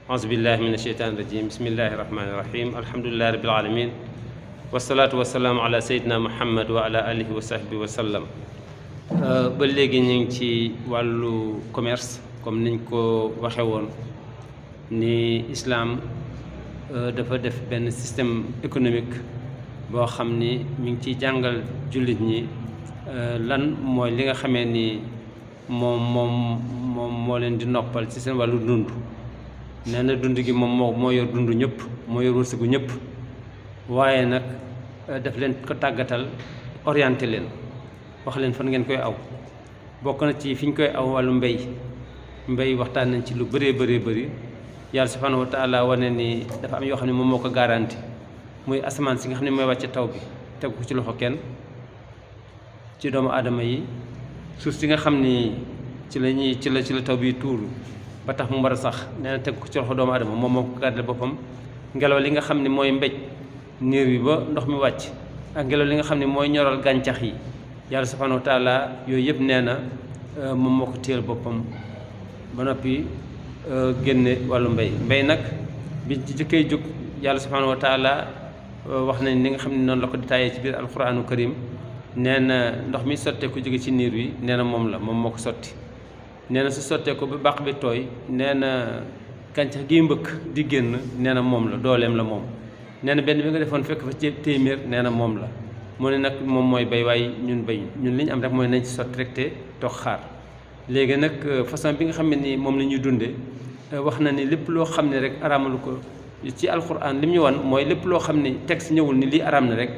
أعوذ بالله من الشيطان الرجيم بسم الله الرحمن الرحيم الحمد لله رب العالمين والصلاة والسلام على سيدنا محمد وعلى آله وصحبه وسلم. ba léegi ñu ngi ci wàllu commerce comme niñ ko waxe woon ni islam dafa def benn système économique boo xam ni mi ngi ciy jàngal jullit ñi lan mooy li nga xamee ni moom moo leen di noppal ci seen wàllu dund. nee na dund gi moom moo yor dund ñëpp moo yor wërsëgu ñëpp waaye nag daf leen ko tàggatal orienté leen wax leen fan ngeen koy aw. bokk na ci fi ñu koy aw wàllu mbéy waxtaan nañ ci lu bëree bëri yàlla subhanahu wa taala wane ni dafa am yoo xam ne moom moo ko garanti muy asamaan si nga xam ne mooy wàcce taw bi tegu ko ci loxo kenn ci doomu aadama yi. suuf si nga xam ni ci la taw bi tuuru ba tax mu war a sax nee na teg ko ci loxo doomu aadama moom moo ko gàddal boppam. ngelaw li nga xam ne mooy mbéj niir bi ba ndox mi wàcc ak ngelaw li nga xam ne mooy ñoral gàncax yi yàlla subhanahu wa taala yooyu yëpp nee na moom moo ko téyel boppam ba noppi génne wàllu mbéy nag biñ ci jëkkee jóg yàlla subhanahu wa taala wax nañ li nga xam ne noonu la ko détaillé ci biir alquranu karim nee na ndox mi sottee ko jóge ci niir wi nee na moom moo ko sotti. nee na su sottee ko ba bàq bi tooy nee na gàncax gi mbëkk di génn nee na moom la dooleem la moom. nee na benn bi nga defoon fekk fa ci téeméer nee na moom la mu ne nag moom mooy bay waaye ñun li ñu am rek mooy nañ ci sotti rek te toog xaar. léegi nag façon bi nga xam ne ni moom la ñuy dundee wax na ni lépp loo xam ne rek araamalu ko ci alquran li mu ñu wan mooy lépp loo xam ne texte ñëwul ni lii araam na rek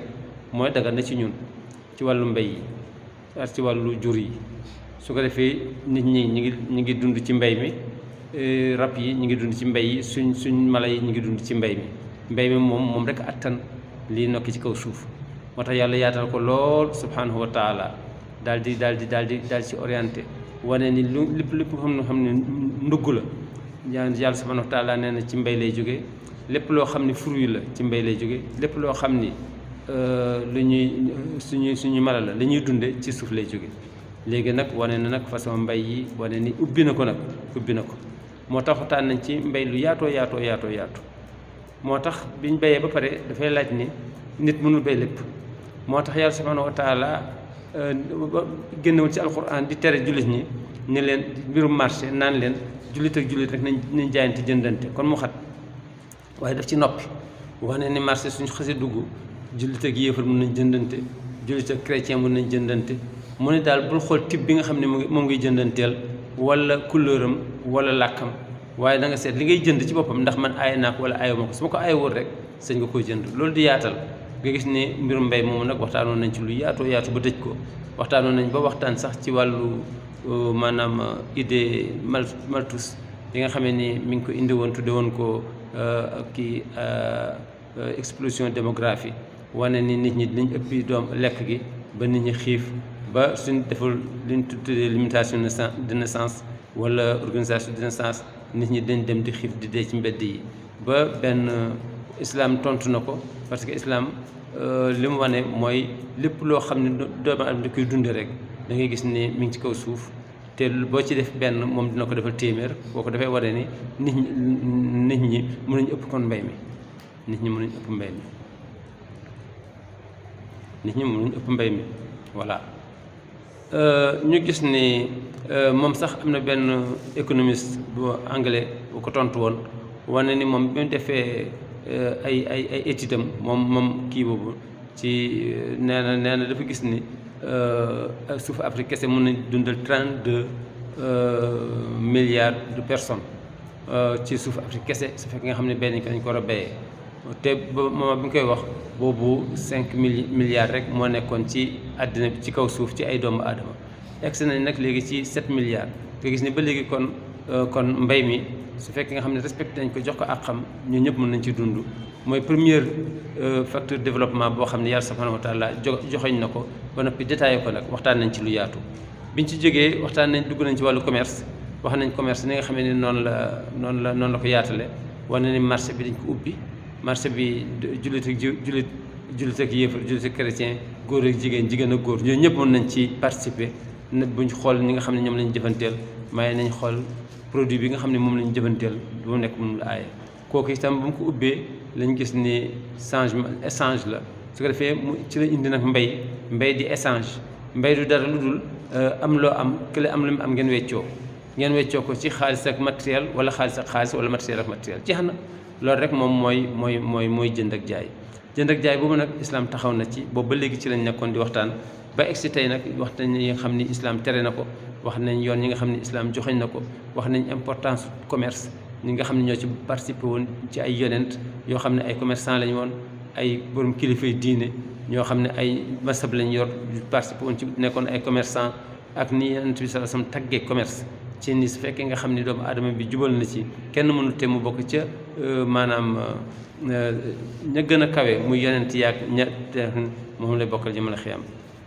mooy daga na ci ñun ci wàllu mbéy yi ak ci wàllu jur yi. su ko defee nit ñi ñi ngi dund ci mbéy mi rab yi ñi ngi dund ci mbéy yi suñ mala yi ñi ngi dund ci mbéy mi moom rek attan lii nokki ci kaw suuf. moo tax yàlla yaatal ko lool subhanahu wa taala daal di ci orienté wane ni lu lépp xam ne ndugg la yàlla subhanahu wa taala nee na ci mbéy lay jóge. lépp loo xam ne fruit la ci mbéy lay jóge. lépp loo xam ni lu ñuy suñu mala la li ñuy dunde ci suuf lay jóge. léegi nag wane na nag façon mbay yi wane ni ubbi na ko moo tax waxtaan nañ ci mbay lu yaatoo moo tax biñ béyee ba pare dafay laaj ni nit mënul bay lépp. moo tax yàlla subhanahu wa taala génnewul ci alquran di tere jullit ñi ni leen mbirum marché naan leen jullit ak jullit rek nañ jaayante jëndante kon mu xat waaye daf ci noppi wane ni marché suñu xasee dugg jullit ak yéefar mën nañ jëndante jullit ak chrétien mën nañ jëndante. mu ne daal bul xool type bi nga xam ne moom ngay jëndanteel wala couleur am wala làkkam waaye da nga seet li ngay jënd ci boppam ndax man aay naa ko wala aayuma ko su ma ko aayewul rek sëñ nga koy jënd. loolu di yaatal nga gis ne mbirum mbéy moomu nag waxtaanoon nañ ci lu yaatu ba tëj ko. waxtaanoon nañ ba waxtaan sax ci wàllu maanaam idée Malthus bi nga xamee ni mi ngi ko indi woon tudde woon ko kii explosion démographie wane ni nit ñi dinañ ëppi doom lekk gi ba nit ñi xiif. ba suñ deful li ñu tuddee limitation de naissance wala organisation de naissance nit ñi dañ dem di xiif di dee ci mbedd yi. ba benn islam tontu na ko parce que islam li mu wane mooy lépp loo xam ne doomu aadama da koy dunde rek da ngay gis ni mi ngi ci kaw suuf te boo ci def benn moom dina ko defal téeméer boo ko defee wane ni nit ñi mënuñu ëpp kon mbéy mi. nit ñi mënuñu ëpp mbéy mi voilà. ñu gis ni moom sax am na benn économiste bu anglais bu ko tontu woon wane ni moom bi mu defee ay études am moom kii boobu ci nee na dafa gis ni suuf Afrique kese mën nañ dundal 32 milliards de personnes ci suuf Afrique kese su fekkee nga xam ne benn ko dañ ko war a béyee. te ba moment bi nga koy wax boobu 5 milliards rek moo nekkoon ci àddina bi ci kaw suuf ci ay doomu aadama. egsi nañ nag léegi ci 7 milliards nga gis ni ba léegi kon mbay mi su fekkee nga xam ne respecté nañ ko jox ko ak xam ñun ñëpp mën nañ ci dund. mooy premier facteur développement boo xam ne yàlla subhanahu wa taala joxoñ na ko ba noppi détaillé ko nag waxtaan nañ ci lu yaatu. biñ ci jógee waxtaan nañ dugg nañ ci wàllu commerce wax nañ commerce ni nga xam ne noonu la ko yaatale wane ni marché bi dañ ko ubbi. marché bi jullit ak yéefar jullit ak chrétien góor ak jigéen ak góor ñooñu ñëpp mën nañ ci participer buñ xool ñi nga xam ne ñoom lañ jëfanteel may nañ xool produit bi nga xam ne moom lañ jëfanteel lu nekk moom la aaye kooku itam ba mu ko ubbee lañ gis ni échange la su ko defee mu ci la indi nag mbay di échange mbay du dara lu dul am loo am kële am lu mu am ngeen weccoo ko ci xaalis ak matériel wala xaalis ak xaalis wala matériel ak matériel jeex na loolu rek moom mooy jënd ak jaay boobu nag islam taxaw na ci boobu ba léegi ci lañ nekkoon di waxtaan ba egsi tey nag waxtaan yi nga xam ni islam tere na ko wax nañ yoon yi nga xam ne islam joxeñ na ko wax nañ importance commerce ñi nga xam ne ñoo ci participé woon ci ay yonent yoo xam ne ay commerçant lañ woon ay borom kilifay diine ñoo xam ne ay masab lañ yor participé woon ci nekkoon ay commerçant ak ni yonent bi sallallahu alayhi wasallam taggee commerce ci ni su fekkee nga xam ni doomu aadama bi jubal na ci kenn mënu te mu bokk ca maanaam ña gën a kawe muy yonent yaag ña moom lay bokkal jëmale xiyam